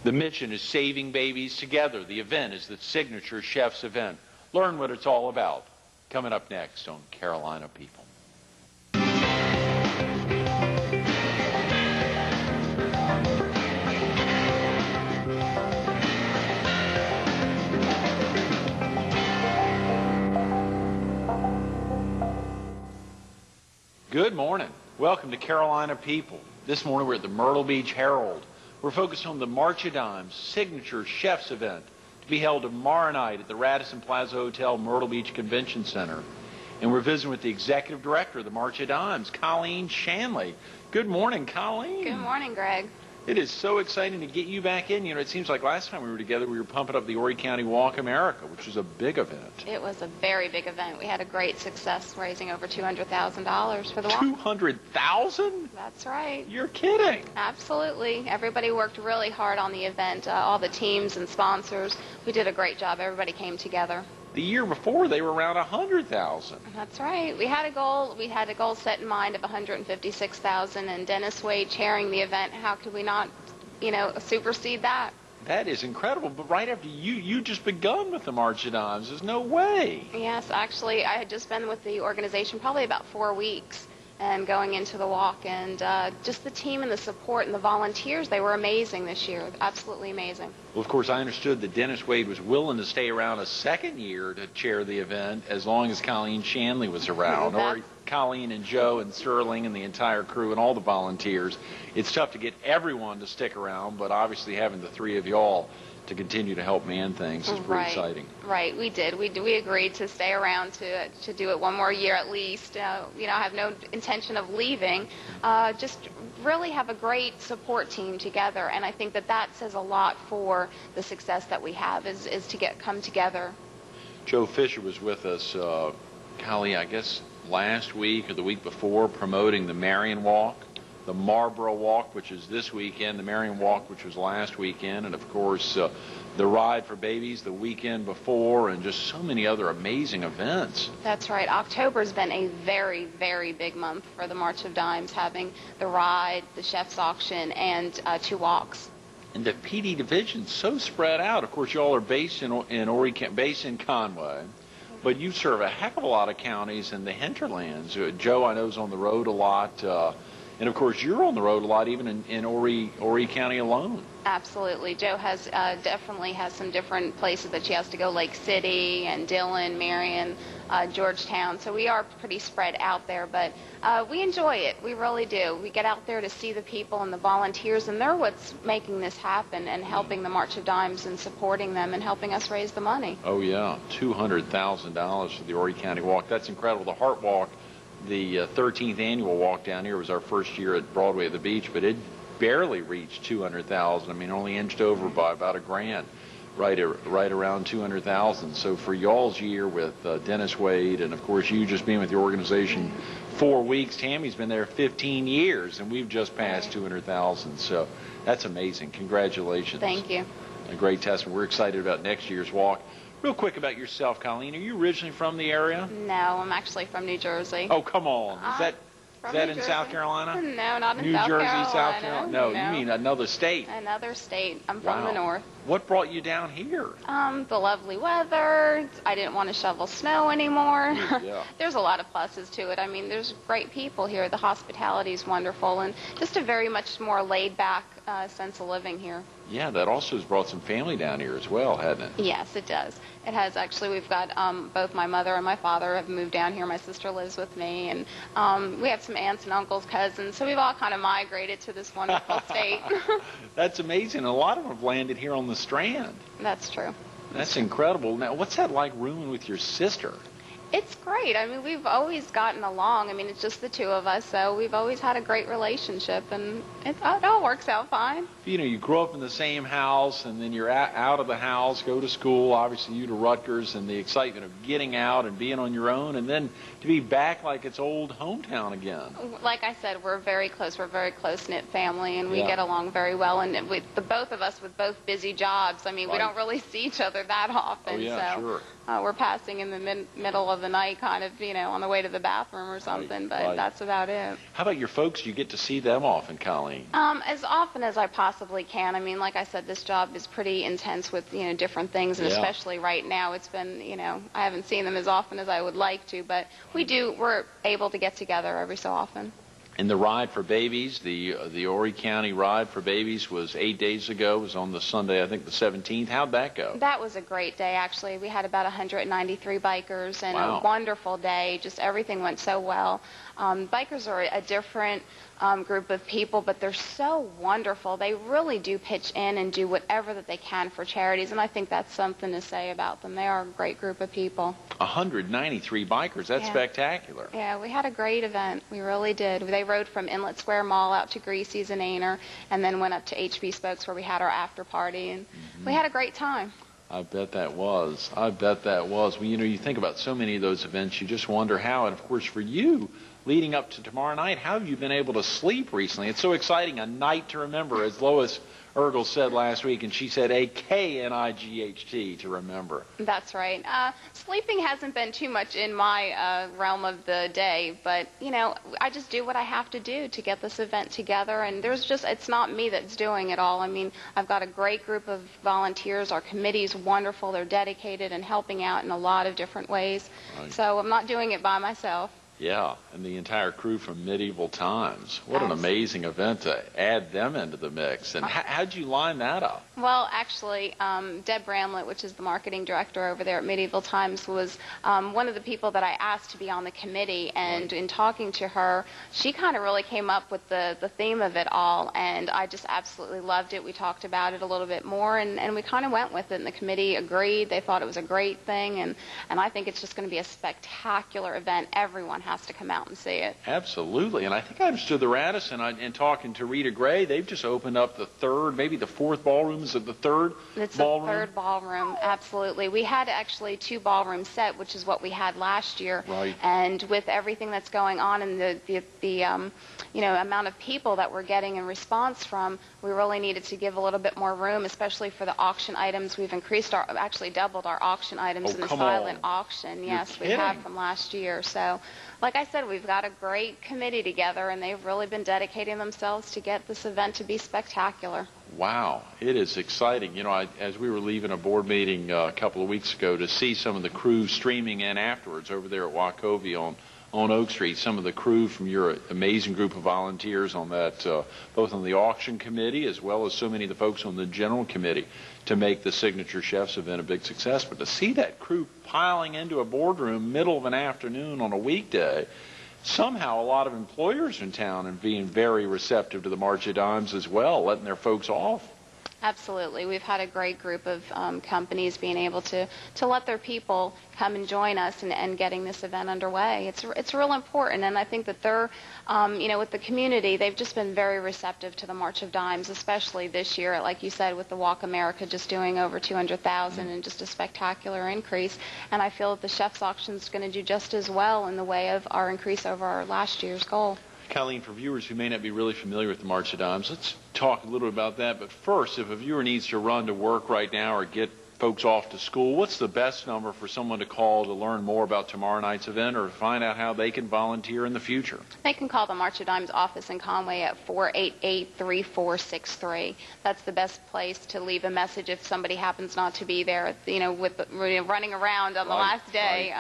The mission is saving babies together. The event is the Signature Chef's event. Learn what it's all about. Coming up next on Carolina People. Good morning. Welcome to Carolina People. This morning we're at the Myrtle Beach Herald. We're focused on the March of Dimes Signature Chef's event to be held tomorrow night at the Radisson Plaza Hotel, Myrtle Beach Convention Center. And we're visiting with the Executive Director of the March of Dimes, Coleen Shanley. Good morning, Coleen. Good morning, Greg. It is so exciting to get you back in. You know, it seems like last time we were together, we were pumping up the Horry County Walk America, which was a big event. It was a very big event. We had a great success, raising over $200,000 for the walk. $200,000? That's right. You're kidding. Absolutely. Everybody worked really hard on the event, all the teams and sponsors. We did a great job. Everybody came together. The year before, they were around $100,000. That's right. We had a goal. We had a goal set in mind of $156,000, and Dennis Wade chairing the event. How could we not, supersede that? That is incredible. But right after you just begun with the March of Dimes. There's no way. Yes, actually, I had just been with the organization probably about 4 weeks. And going into the walk, and just the team and the support and the volunteers, they were amazing this year, absolutely amazing. Well, of course, I understood that Dennis Wade was willing to stay around a second year to chair the event as long as Coleen Shanley was around, or Colleen and Joe and Sterling and the entire crew and all the volunteers. It's tough to get everyone to stick around, but obviously having the three of y'all to continue to help man things is pretty exciting. Right, we did. We agreed to stay around to do it one more year at least. I have no intention of leaving. Just really have a great support team together, and I think that says a lot for the success that we have is to come together. Joe Fisher was with us, Callie, I guess last week or the week before, promoting the Marion Walk, the Marlboro Walk, which is this weekend, the Marion Walk, which was last weekend, and of course the Ride for Babies the weekend before, and just so many other amazing events. That's right. October's been a very, very big month for the March of Dimes, having the Ride, the Chef's Auction, and 2 walks. And the PD division's so spread out. Of course, y'all are based in Conway, but you serve a heck of a lot of counties in the hinterlands. Joe, I know, is on the road a lot. And, of course, you're on the road a lot, even in Horry County alone. Absolutely. Joe definitely has some different places that she has to go, Lake City and Dillon, Marion, Georgetown. So we are pretty spread out there, but we enjoy it. We really do. We get out there to see the people and the volunteers, and they're what's making this happen and helping the March of Dimes and supporting them and helping us raise the money. Oh, yeah. $200,000 for the Horry County Walk. That's incredible. The Heart Walk, the 13th annual walk down here, was our first year at Broadway at the Beach, but it barely reached $200,000. I mean, only inched over by about $1,000, right around $200,000. So for y'all's year with Dennis Wade, and of course you just being with the organization 4 weeks, Tammy's been there 15 years, and we've just passed $200,000. So that's amazing. Congratulations. Thank you. A great testament. We're excited about next year's walk. Real quick about yourself, Colleen. Are you originally from the area? No, I'm actually from New Jersey. Oh, come on. Is that in South Carolina? No, not in New South Jersey, Carolina. South Carolina? No, you mean another state. Another state. I'm from the north. What brought you down here? The lovely weather. I didn't want to shovel snow anymore. Yeah. There's a lot of pluses to it. I mean, there's great people here. The hospitality is wonderful, and just a very much more laid-back sense of living here. Yeah, that also has brought some family down here as well, hasn't it? Yes, it does. It has. Actually, we've got both my mother and my father have moved down here. My sister lives with me, and we have some aunts and uncles, cousins, so we've all kind of migrated to this wonderful state. That's amazing. A lot of them have landed here on the Strand. That's true. That's incredible. Now, what's that like rooming with your sister? It's great. I mean, we've always gotten along. I mean, it's just the two of us, so we've always had a great relationship, and it all works out fine. You know, you grow up in the same house, and then you're out of the house, go to school, obviously you to Rutgers, and the excitement of getting out and being on your own, and then to be back like it's old hometown again. Like I said, we're very close. We're a very close-knit family, and we get along very well. And with the both of us with both busy jobs, I mean, we don't really see each other that often. Oh, yeah, so sure. We're passing in the middle of the night, kind of, on the way to the bathroom or something, but that's about it. How about your folks? Do you get to see them often, Coleen? As often as I possibly can. I mean, like I said, this job is pretty intense with, different things, and especially right now, it's been, I haven't seen them as often as I would like to, but we're able to get together every so often. And the ride for babies, the Horry County ride for babies was 8 days ago. It was on the Sunday, I think the 17th. How'd that go? That was a great day, actually. We had about 193 bikers, and wow. a wonderful day. Just everything went so well. Bikers are a different group of people, but they're so wonderful. They really do pitch in and do whatever that they can for charities, and I think that's something to say about them. They are a great group of people. 193 bikers. That's spectacular. Yeah, we had a great event. We really did. They rode from Inlet Square Mall out to Greasy's and Aner, and then went up to HB Spokes where we had our after party, and we had a great time. I bet that was. I bet that was. Well, you think about so many of those events, you just wonder how, and of course for you, leading up to tomorrow night, how have you been able to sleep recently? It's so exciting, a night to remember, as Lois Ergel said last week, and she said A-K-N-I-G-H-T, to remember. That's right. Sleeping hasn't been too much in my realm of the day, but, I just do what I have to do to get this event together, and it's not me that's doing it all. I mean, I've got a great group of volunteers. Our committee's wonderful. They're dedicated and helping out in a lot of different ways. Right. So I'm not doing it by myself. Yeah, and the entire crew from Medieval Times. What an amazing event to add them into the mix. And how'd you line that up? Well, actually, Deb Bramlett, which is the marketing director over there at Medieval Times, was one of the people that I asked to be on the committee. And in talking to her, she kind of really came up with the theme of it all. And I just absolutely loved it. We talked about it a little bit more, and we kind of went with it. And the committee agreed. They thought it was a great thing. And I think it's just going to be a spectacular event. Everyone has to come out and see it. Absolutely. And I think I understood the Radisson, and talking to Rita Gray, they've just opened up the third, maybe the fourth ballroom. Is it the third ballroom? It's the third ballroom, absolutely. We had actually 2 ballrooms set, which is what we had last year. Right. And with everything that's going on and the amount of people that we're getting in response from, we really needed to give a little bit more room, especially for the auction items. We've actually doubled our auction items in the silent auction. Yes, we have from last year. So, like I said, we've got a great committee together, and they've really been dedicating themselves to get this event to be spectacular. Wow, it is exciting. As we were leaving a board meeting a couple of weeks ago, to see some of the crew streaming in afterwards over there at Wachovia on Oak Street, some of the crew from your amazing group of volunteers on that, both on the auction committee as well as so many of the folks on the general committee, to make the Signature Chefs event a big success. But to see that crew piling into a boardroom middle of an afternoon on a weekday, somehow a lot of employers in town and being very receptive to the March of Dimes as well, letting their folks off. Absolutely. We've had a great group of companies being able to let their people come and join us and getting this event underway. It's real important, and I think that they're, with the community, they've just been very receptive to the March of Dimes, especially this year, like you said, with the Walk America just doing over 200,000 and just a spectacular increase. And I feel that the Chef's Auction is going to do just as well in the way of our increase over our last year's goal. Coleen, for viewers who may not be really familiar with the March of Dimes, let's talk a little bit about that. But first, if a viewer needs to run to work right now or get folks off to school, what's the best number for someone to call to learn more about tomorrow night's event or to find out how they can volunteer in the future? They can call the March of Dimes office in Conway at 488-3463. That's the best place to leave a message if somebody happens not to be there, running around on the last day.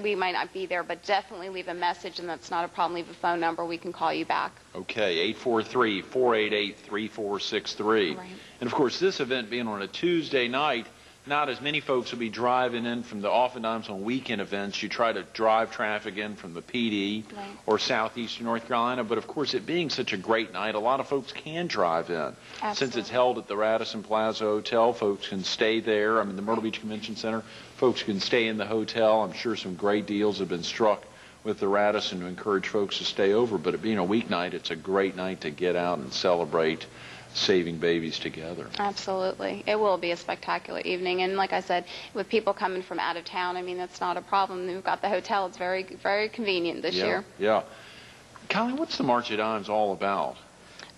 We might not be there, but definitely leave a message, and that's not a problem. Leave a phone number. We can call you back. Okay, 843-488-3463. Right. And, of course, this event being on a Tuesday night, not as many folks will be driving in from oftentimes on weekend events. You try to drive traffic in from the PD or southeastern North Carolina. But, of course, it being such a great night, a lot of folks can drive in. Absolutely. Since it's held at the Radisson Plaza Hotel, folks can stay there. I mean, the Myrtle Beach Convention Center, folks can stay in the hotel. I'm sure some great deals have been struck with the Radisson to encourage folks to stay over. But it being a weeknight, it's a great night to get out and celebrate saving babies together. Absolutely. It will be a spectacular evening. And like I said, with people coming from out of town, I mean, that's not a problem. We've got the hotel. It's very, very convenient this year. Yeah. Coleen, what's the March of Dimes all about?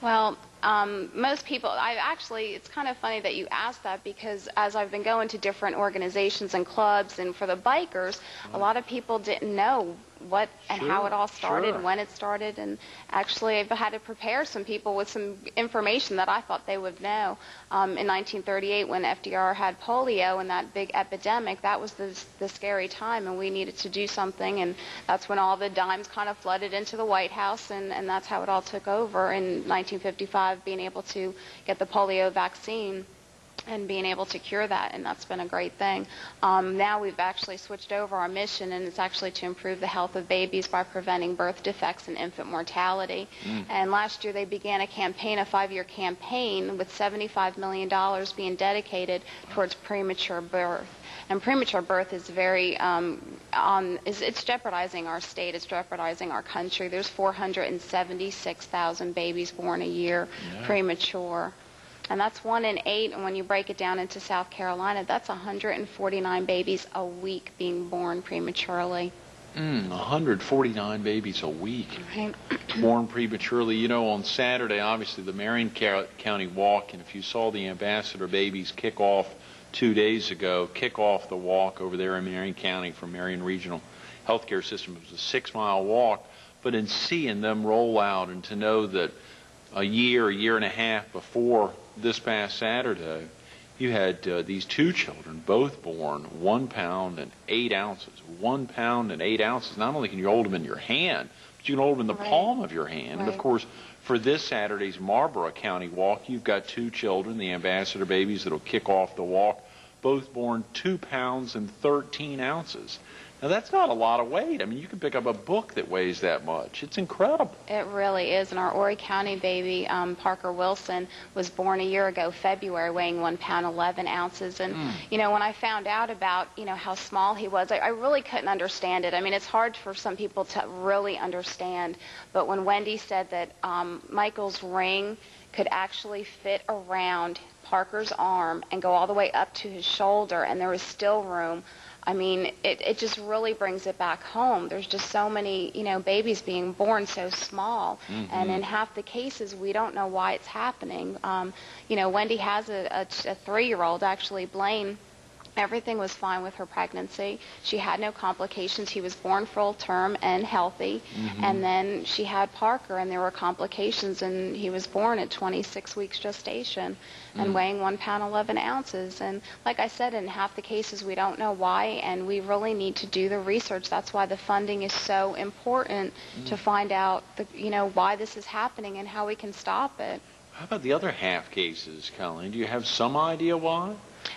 Well, most people, it's kind of funny that you asked that, because as I've been going to different organizations and clubs, and for the bikers, a lot of people didn't know what and how it all started, when it started, and actually I've had to prepare some people with some information that I thought they would know. In 1938, when FDR had polio and that big epidemic, that was the scary time, and we needed to do something, and that's when all the dimes kind of flooded into the White House, and that's how it all took over in 1955, being able to get the polio vaccine and being able to cure that, and that's been a great thing. Now we've actually switched over our mission, and it's actually to improve the health of babies by preventing birth defects and infant mortality. And last year they began a campaign, a 5-year campaign, with $75 million being dedicated towards premature birth. And premature birth is very, it's jeopardizing our state, it's jeopardizing our country. There's 476,000 babies born a year premature. And that's 1 in 8, and when you break it down into South Carolina, that's 149 babies a week being born prematurely. 149 babies a week Right. born prematurely. You know, on Saturday, obviously, the Marion County Walk, and if you saw the ambassador babies kick off 2 days ago, kick off the walk over there in Marion County from Marion Regional Healthcare System, it was a 6-mile walk, but in seeing them roll out, and to know that a year and a half before this past Saturday, you had these 2 children, both born 1 pound and 8 ounces. 1 pound and 8 ounces. Not only can you hold them in your hand, but you can hold them in the palm of your hand. And of course, for this Saturday's Marlborough County Walk, you've got 2 children, the ambassador babies that'll kick off the walk, both born 2 pounds and 13 ounces. Now, that's not a lot of weight. I mean, you can pick up a book that weighs that much. It's incredible. It really is. And our Horry County baby, Parker Wilson, was born a year ago, February, weighing 1 pound, 11 ounces. And, you know, when I found out about, you know, how small he was, I really couldn't understand it. I mean, it's hard for some people to really understand. But when Wendy said that Michael's ring could actually fit around Parker's arm and go all the way up to his shoulder, and there was still room, I mean, it just really brings it back home. There's just so many, you know, babies being born so small. And in half the cases, we don't know why it's happening. You know, Wendy has a 3-year-old, actually, Blaine. Everything was fine with her pregnancy. She had no complications. He was born full term and healthy. And then she had Parker, and there were complications, and he was born at 26 weeks gestation and weighing 1 pound, 11 ounces. And like I said, in half the cases, we don't know why, and we really need to do the research. That's why the funding is so important, to find out, you know, why this is happening and how we can stop it. How about the other half cases, Coleen? Do you have some idea why?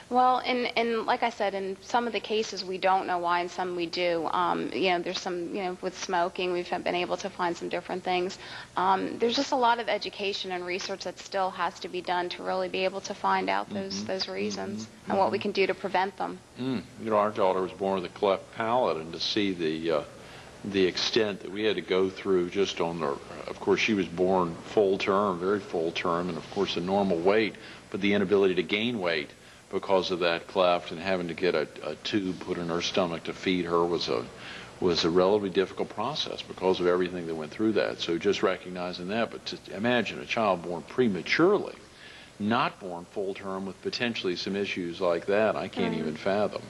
Well, in like I said, in some of the cases we don't know why, and some we do. You know, there's some, you know, with smoking, we've been able to find some different things. There's just a lot of education and research that still has to be done to really be able to find out those reasons and what we can do to prevent them. You know, our daughter was born with a cleft palate, and to see the extent that we had to go through just on her, of course, she was born full term, very full term, and of course a normal weight, but the inability to gain weight because of that cleft, and having to get a tube put in her stomach to feed her was a relatively difficult process because of everything that went through that. So just recognizing that, but to imagine a child born prematurely, not born full term, with potentially some issues like that, I can't even fathom.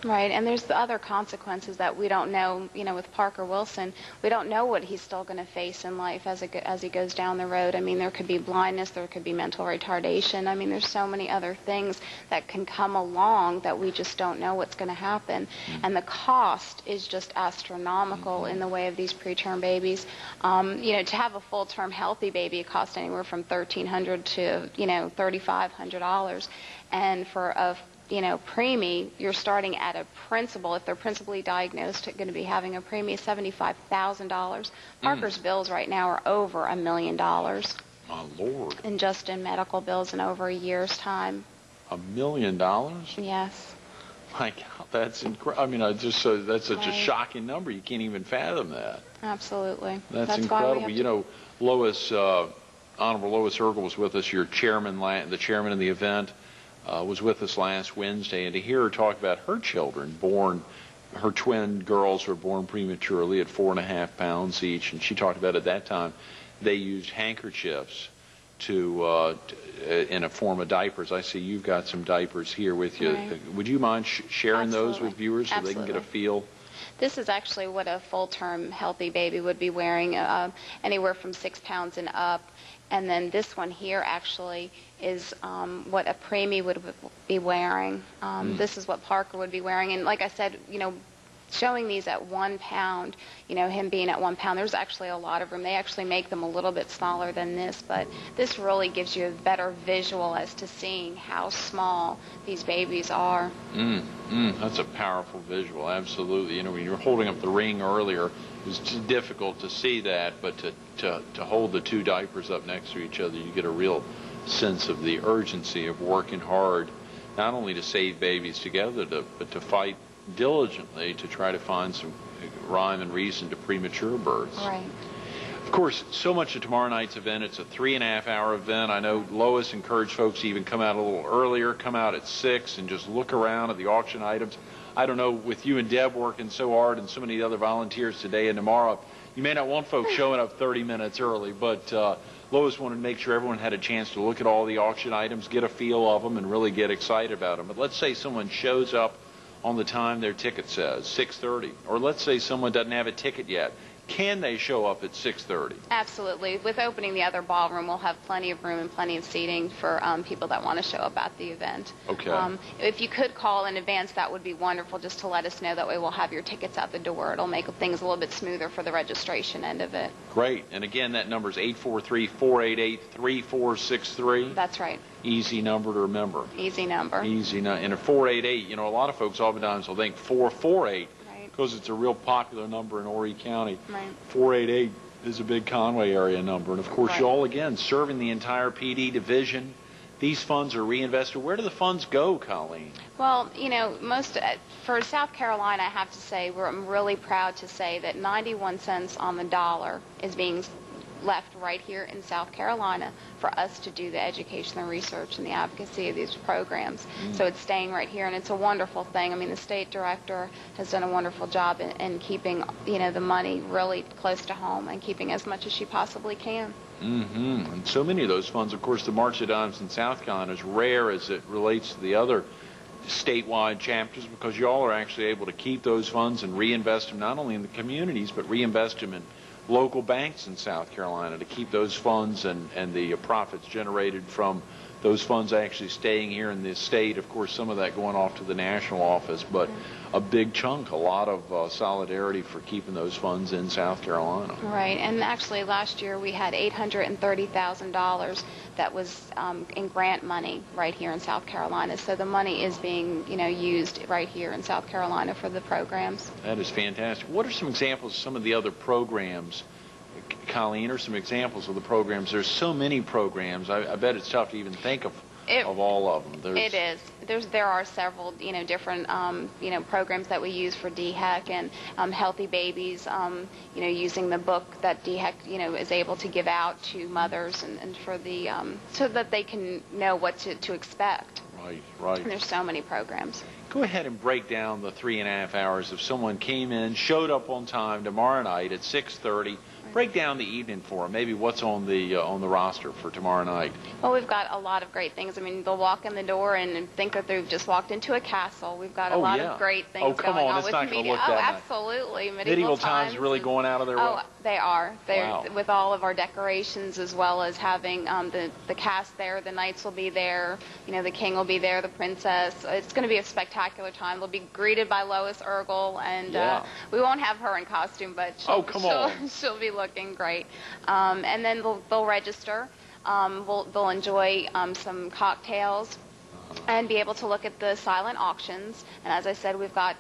Right, and there's the other consequences that we don't know. You know, with Parker Wilson, we don't know what he's still going to face in life as he goes down the road. I mean, there could be blindness, there could be mental retardation. I mean, there's so many other things that can come along that we just don't know what's going to happen. And the cost is just astronomical in the way of these preterm babies. You know, to have a full-term healthy baby, it costs anywhere from $1,300 to, you know, $3,500. And for a preemie, you're starting at a principal. If they're principally diagnosed, going to be having a preemie, $75,000. Parker's bills right now are over $1 million. My Lord. And just in medical bills in over a year's time. $1 million? Yes. My God, that's incredible. I mean, that's such a shocking number. You can't even fathom that. Absolutely. That's incredible. You know, Lois, Honorable Lois Ergel was with us, your chairman, the chairman of the event. Was with us last Wednesday, and to hear her talk about her children her twin girls were born prematurely at 4.5 pounds each, and she talked about at that time they used handkerchiefs in a form of diapers. I see you've got some diapers here with you. Right. Would you mind sharing those Absolutely. with viewers so they can Absolutely. get a feel? This is actually what a full-term healthy baby would be wearing, anywhere from 6 pounds and up. And then this one here actually is what a preemie would be wearing. This is what Parker would be wearing. And like I said, showing these at 1 pound, him being at 1 pound, there's actually a lot of room. They actually make them a little bit smaller than this, but this really gives you a better visual as to seeing how small these babies are. That's a powerful visual, absolutely. When you were holding up the ring earlier, it was just difficult to see that, but to hold the two diapers up next to each other, you get a real sense of the urgency of working hard, not only to save babies together, but to fight diligently to try to find some rhyme and reason to premature births. Right. Of course, so much of tomorrow night's event, it's a 3.5-hour event. I know Lois encouraged folks to even come out a little earlier, come out at 6 and just look around at the auction items. I don't know, with you and Deb working so hard and so many other volunteers today and tomorrow, you may not want folks showing up 30 minutes early, but Lois wanted to make sure everyone had a chance to look at all the auction items, get a feel of them, and really get excited about them. But let's say someone shows up on the time their ticket says, 6:30. Or let's say someone doesn't have a ticket yet. Can they show up at 6:30? Absolutely. With opening the other ballroom, we'll have plenty of room and plenty of seating for people that want to show up at the event. Okay. If you could call in advance, that would be wonderful, just to let us know. That way we'll have your tickets at the door. It'll make things a little bit smoother for the registration end of it. Great. And again, that number is 843-488-3463. That's right. Easy number to remember. Easy number. Easy. And a 488, a lot of folks oftentimes will think 448. Because it's a real popular number in Horry County. Right. 488 is a big Conway area number. And, of course, Right. you all, again, serving the entire PD division. These funds are reinvested. Where do the funds go, Coleen? Well, for South Carolina, I have to say, I'm really proud to say that 91 cents on the dollar is being left right here in South Carolina for us to do the education and research and the advocacy of these programs. So it's staying right here, and it's a wonderful thing. I mean, the state director has done a wonderful job in keeping, the money really close to home and keeping as much as she possibly can. And so many of those funds, of course, the March of Dimes in South Carolina is rare as it relates to the other statewide chapters, because you all are actually able to keep those funds and reinvest them not only in the communities, but reinvest them in local banks in South Carolina to keep those funds and the profits generated from those funds actually staying here in the state. Of course, some of that going off to the national office, but a big chunk, a lot of solidarity for keeping those funds in South Carolina. Right, and actually last year we had $830,000 that was in grant money right here in South Carolina. So the money is being, used right here in South Carolina for the programs. That is fantastic. What are some examples of some of the other programs, Coleen, or some examples of the programs? There's so many programs. I bet it's tough to even think of all of them. It is. There are several, different, programs that we use for DHEC and Healthy Babies, using the book that DHEC, is able to give out to mothers and for the, so that they can know what to expect. Right. And there's so many programs. Go ahead and break down the 3.5 hours. If someone came in, showed up on time tomorrow night at 6:30, break down the evening for them. Maybe what's on the roster for tomorrow night. Well, we've got a lot of great things. I mean, they'll walk in the door and think that they've just walked into a castle. We've got a lot of great things going on with medieval. Absolutely. Medieval times really going out of their way. Oh, they are. Wow. With all of our decorations, as well as having the cast there. The knights will be there. The king will be there, the princess. It's going to be a spectacular time. They'll be greeted by Lois Ergel, and we won't have her in costume, but she'll be looking great. And then they'll register. They'll enjoy some cocktails and be able to look at the silent auctions. And as I said, we've got,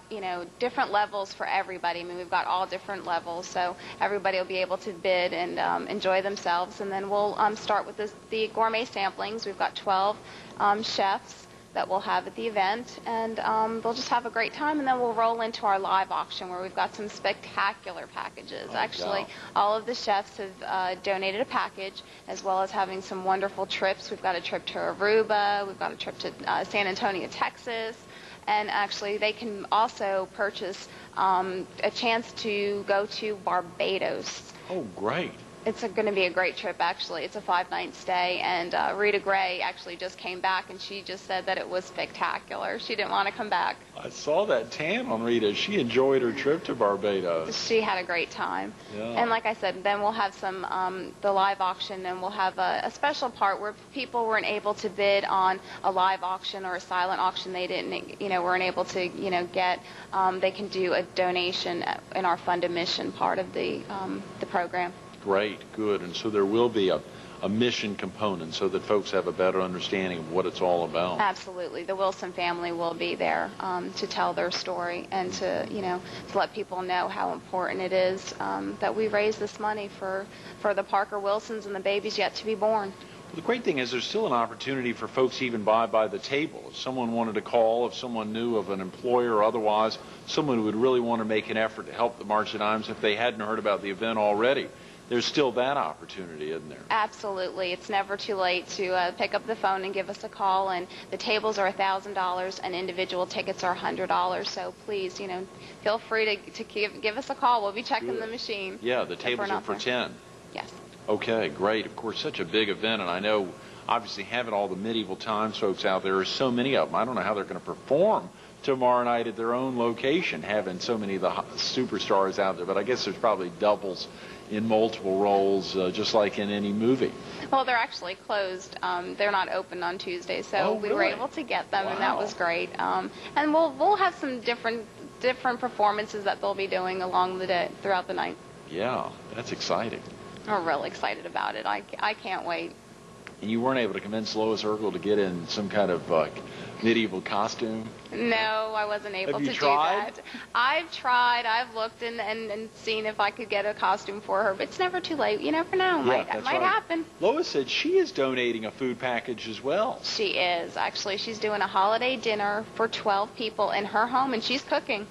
different levels for everybody. I mean, we've got all different levels, so everybody will be able to bid and enjoy themselves. And then we'll start with the gourmet samplings. We've got 12 chefs that we'll have at the event, and they'll just have a great time, and then we'll roll into our live auction where we've got some spectacular packages. Actually, all of the chefs have donated a package, as well as having some wonderful trips. We've got a trip to Aruba, we've got a trip to San Antonio, Texas, and actually they can also purchase a chance to go to Barbados. Oh, great. It's going to be a great trip, actually. It's a 5-night stay, and Rita Gray actually just came back, and she just said that it was spectacular. She didn't want to come back. I saw that tan on Rita. She enjoyed her trip to Barbados. She had a great time. Yeah. And like I said, then we'll have some the live auction, and we'll have a special part where people weren't able to bid on a live auction or a silent auction. They didn't, weren't able to, get. They can do a donation in our fund a mission part of the program. Great, good. And so there will be a mission component so that folks have a better understanding of what it's all about. Absolutely. The Wilson family will be there to tell their story and to let people know how important it is that we raise this money for the Parker Wilsons and the babies yet to be born. Well, the great thing is there's still an opportunity for folks to even buy by the table. If someone wanted to call, if someone knew of an employer or otherwise, someone who would really want to make an effort to help the March of Dimes if they hadn't heard about the event already. There's still that opportunity, isn't there? Absolutely. It's never too late to pick up the phone and give us a call. And the tables are $1,000 and individual tickets are $100. So please, feel free to give us a call. We'll be checking Good. the machine. Yeah, the tables are for 10. Yes. Okay, great. Of course, such a big event, and I know, obviously, having all the medieval times folks out there, so many of them. I don't know how they're going to perform tomorrow night at their own location, having so many of the superstars out there. But I guess there's probably doubles in multiple roles, just like in any movie. Well, they're actually closed. They're not open on Tuesday, so we were able to get them, and that was great. And we'll have some different performances that they'll be doing along the day, throughout the night. Yeah, that's exciting. We're really excited about it. I can't wait. And you weren't able to convince Lois Urkel to get in some kind of medieval costume? No, I wasn't able to do tried? that. I've tried. I've looked and seen if I could get a costume for her, but it's never too late. You never know. It might happen. Lois said she is donating a food package as well. She is. Actually, she's doing a holiday dinner for 12 people in her home, and she's cooking.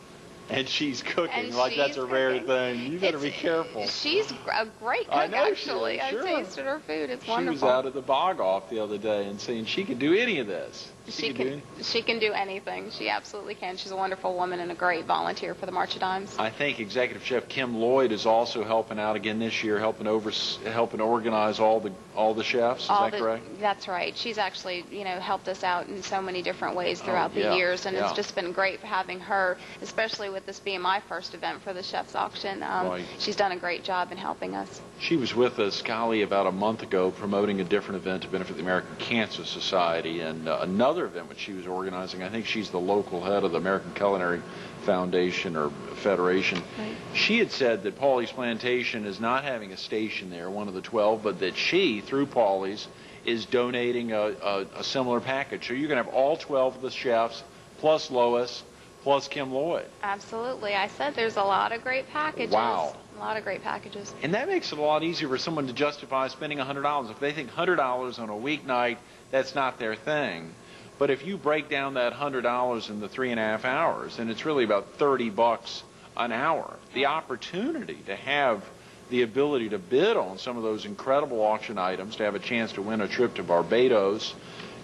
And she's cooking like she's that's her rare cooking. thing. You better be careful. She's a great cook, I know actually. she is, sure. I tasted her food. It's She wonderful. was out at the bog off the other day and saying she could do any of this. She can do anything. She absolutely can. She's a wonderful woman and a great volunteer for the March of Dimes. I think Executive Chef Kim Lloyd is also helping out again this year, helping organize all the chefs. Is that correct? That's right. She's actually helped us out in so many different ways throughout the years, and it's just been great having her, especially with this being my first event for the Chef's Auction. Right. She's done a great job in helping us. She was with us, golly, about a month ago promoting a different event to benefit the American Cancer Society, and another event which she was organizing. I think she's the local head of the American Culinary Foundation or Federation. Right. She had said that Pauley's Plantation is not having a station there, one of the 12, but that she, through Pauley's, is donating a similar package. So you're going to have all 12 of the chefs, plus Lois, plus Kim Lloyd. Absolutely. I said there's a lot of great packages. Wow. A lot of great packages. And that makes it a lot easier for someone to justify spending $100. If they think $100 on a weeknight, that's not their thing. But if you break down that $100 in the 3.5 hours, and it's really about $30 an hour, the opportunity to have the ability to bid on some of those incredible auction items, to have a chance to win a trip to Barbados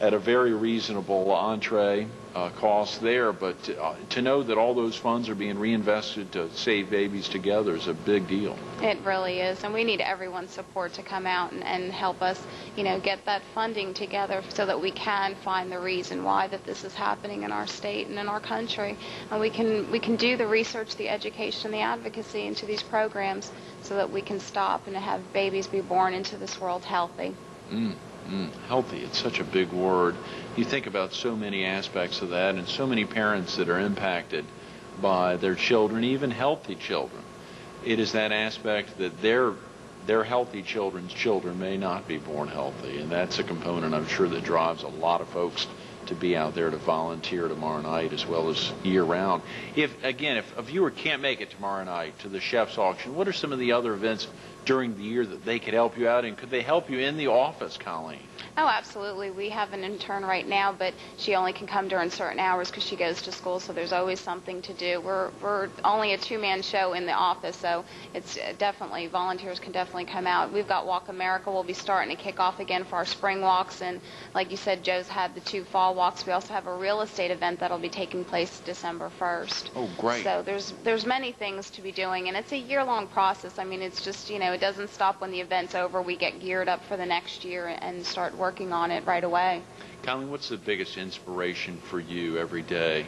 at a very reasonable entree cost there, but to know that all those funds are being reinvested to save babies together is a big deal. It really is, and we need everyone's support to come out and help us, get that funding together so that we can find the reason why that this is happening in our state and in our country, and we can do the research, the education, the advocacy into these programs so that we can stop and have babies be born into this world healthy. Healthy, it's such a big word. You think about so many aspects of that and so many parents that are impacted by their children, even healthy children. It is that aspect that their healthy children's children may not be born healthy, and that's a component I'm sure that drives a lot of folks to be out there to volunteer tomorrow night as well as year-round. If a viewer can't make it tomorrow night to the Chef's Auction, what are some of the other events during the year that they could help you out in? Could they help you in the office, Coleen? Oh, absolutely. We have an intern right now, but she only can come during certain hours because she goes to school, so there's always something to do. We're only a two-man show in the office, so it's definitely, volunteers can definitely come out. We've got Walk America. We'll be starting to kick off again for our spring walks, and like you said, Joe's had the 2 fall walks. We also have a real estate event that'll be taking place December 1st. Oh, great. So there's many things to be doing, and it's a year-long process. I mean, it's just, it doesn't stop when the event's over. We get geared up for the next year and start working on it right away. Coleen, what's the biggest inspiration for you every day,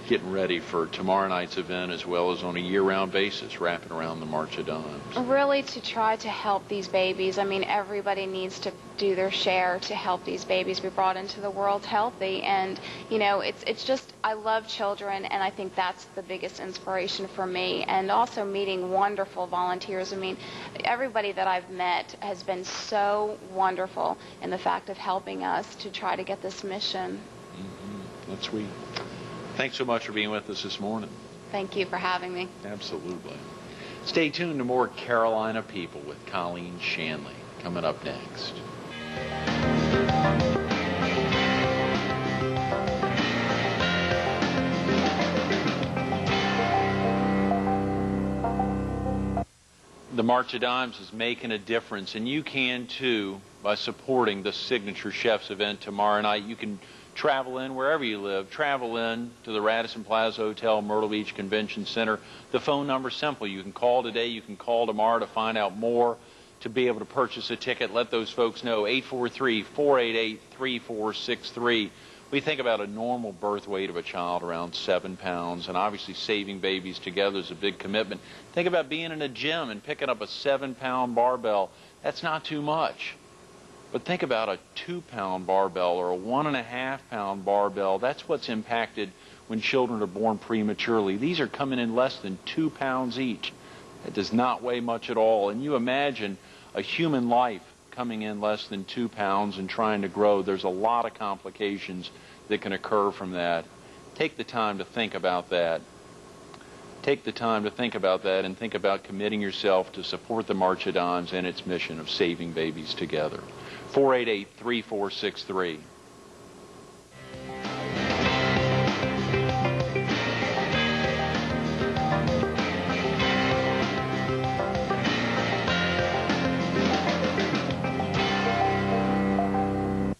getting ready for tomorrow night's event as well as on a year-round basis, wrapping around the March of Dimes? Really to try to help these babies. I mean, everybody needs to do their share to help these babies be brought into the world healthy. And, it's just, I love children, and I think that's the biggest inspiration for me. And also meeting wonderful volunteers. I mean, everybody that I've met has been so wonderful in the fact of helping us to try to get this mission. Mm-hmm. That's sweet. Thanks so much for being with us this morning. Thank you for having me. Absolutely. Stay tuned to more Carolina People with Coleen Shanley coming up next. The March of Dimes is making a difference, and you can too by supporting the Signature Chefs event tomorrow night. You can travel in wherever you live. Travel in to the Radisson Plaza Hotel, Myrtle Beach Convention Center. The phone number's simple. You can call today. You can call tomorrow to find out more, to be able to purchase a ticket. Let those folks know. 843-488-3463. We think about a normal birth weight of a child around 7 pounds, and obviously saving babies together is a big commitment. Think about being in a gym and picking up a 7-pound barbell. That's not too much. But think about a 2-pound barbell or a 1.5-pound barbell. That's what's impacted when children are born prematurely. These are coming in less than 2 pounds each. It does not weigh much at all. And you imagine a human life coming in less than 2 pounds and trying to grow. There's a lot of complications that can occur from that. Take the time to think about that. Take the time to think about that and think about committing yourself to support the March of Dimes and its mission of saving babies together. 488-3463.